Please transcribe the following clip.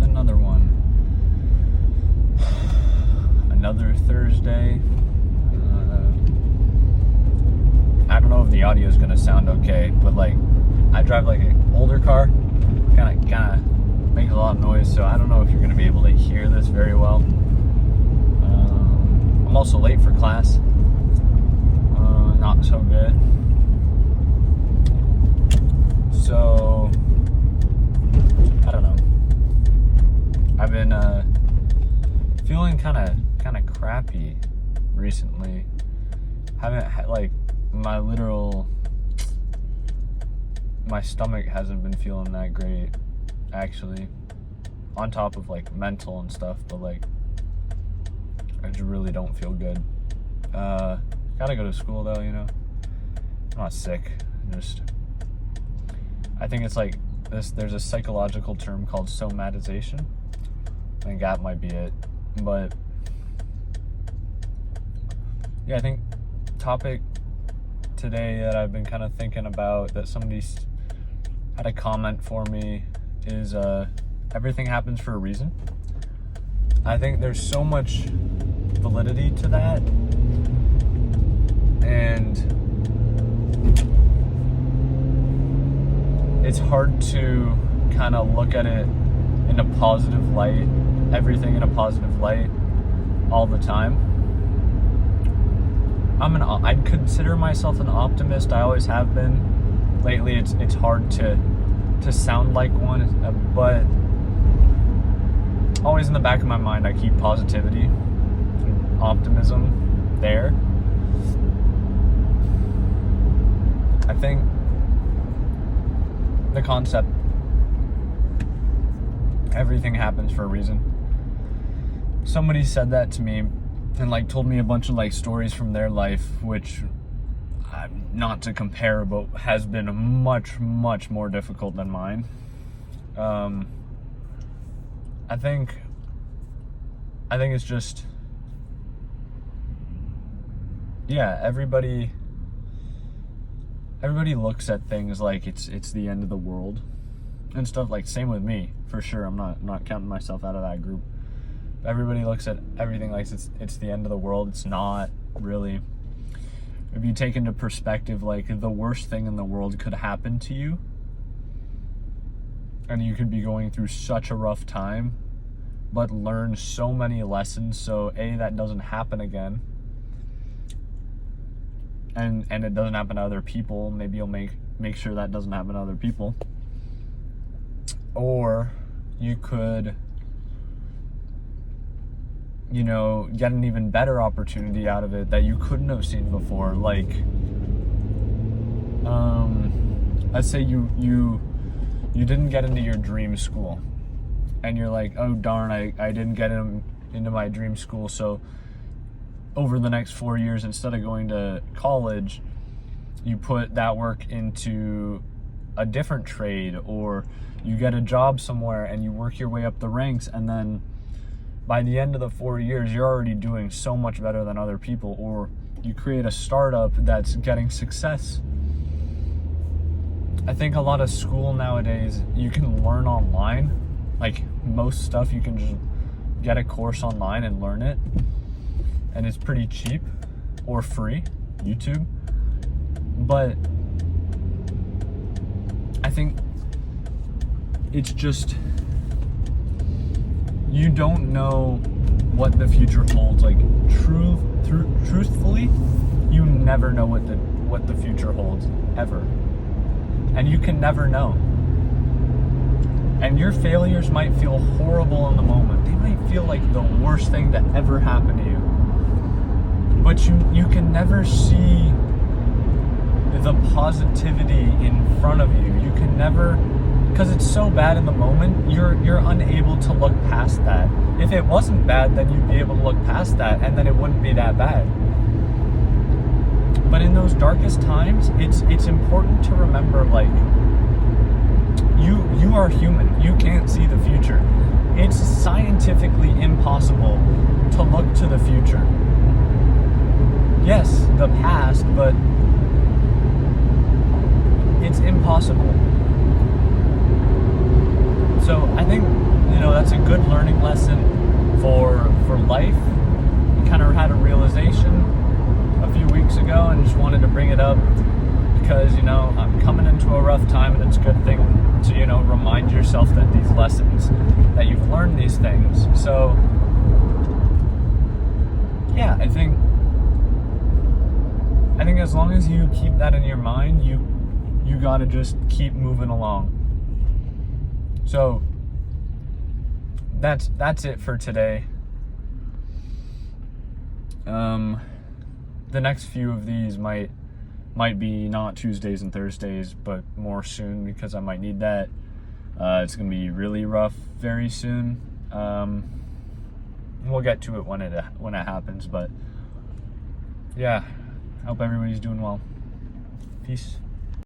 another one. Another Thursday. I don't know if the audio is gonna sound okay, but like, I drive like an older car, kind of makes a lot of noise, so I don't know if you're gonna be able to hear this very well. I'm also late for class. Not so good. So, I don't know. I've been feeling kind of crappy recently. Haven't like my stomach hasn't been feeling that great, actually. On top of like mental and stuff, but like I just really don't feel good. Gotta go to school though, you know. I'm not sick. I think it's like this. There's a psychological term called somatization. I think that might be it. But yeah, I think topic today that I've been kind of thinking about, that somebody's had a comment for me, is everything happens for a reason. I think there's so much validity to that, and it's hard to kind of look at it in a positive light, everything in a positive light all the time. I'd consider myself an optimist. I always have been. Lately, it's hard to sound like one, but always in the back of my mind, I keep positivity and optimism there. I think the concept, everything happens for a reason. Somebody said that to me and like told me a bunch of like stories from their life, which, not to compare, but has been much more difficult than mine. I think it's just, yeah, everybody looks at things like it's the end of the world and stuff. Like, same with me, for sure. I'm not counting myself out of that group. Everybody looks at everything like it's the end of the world. It's not really. If you take into perspective, like, the worst thing in the world could happen to you, and you could be going through such a rough time, but learn so many lessons, so that doesn't happen again, and it doesn't happen to other people. Maybe you'll make sure that doesn't happen to other people. Or you could, you know, get an even better opportunity out of it that you couldn't have seen before. Like, let's say you didn't get into your dream school, and you're like, oh darn, I didn't get into my dream school, so over the next 4 years, instead of going to college, you put that work into a different trade, or you get a job somewhere and you work your way up the ranks, and then by the end of the 4 years, you're already doing so much better than other people. Or you create a startup that's getting success. I think a lot of school nowadays, you can learn online. Like, most stuff, you can just get a course online and learn it. And it's pretty cheap or free, YouTube. But I think it's just, you don't know what the future holds. Like, truthfully, you never know what the future holds, ever. And you can never know. And your failures might feel horrible in the moment. They might feel like the worst thing to ever happen to you. But you can never see the positivity in front of you. You can never, because it's so bad in the moment, you're unable to look past that. If it wasn't bad, then you'd be able to look past that, and then it wouldn't be that bad. But in those darkest times, it's important to remember, like, you are human. You can't see the future. It's scientifically impossible to look to the future. Yes, the past, but it's impossible. So I think, that's a good learning lesson for life. I kind of had a realization a few weeks ago and just wanted to bring it up because, I'm coming into a rough time, and it's a good thing to, remind yourself that these lessons, that you've learned these things. So, yeah, I think as long as you keep that in your mind, you gotta just keep moving along. So, that's it for today. The next few of these might be not Tuesdays and Thursdays, but more soon, because I might need that. It's gonna be really rough very soon. We'll get to it when it happens, but yeah, I hope everybody's doing well. Peace.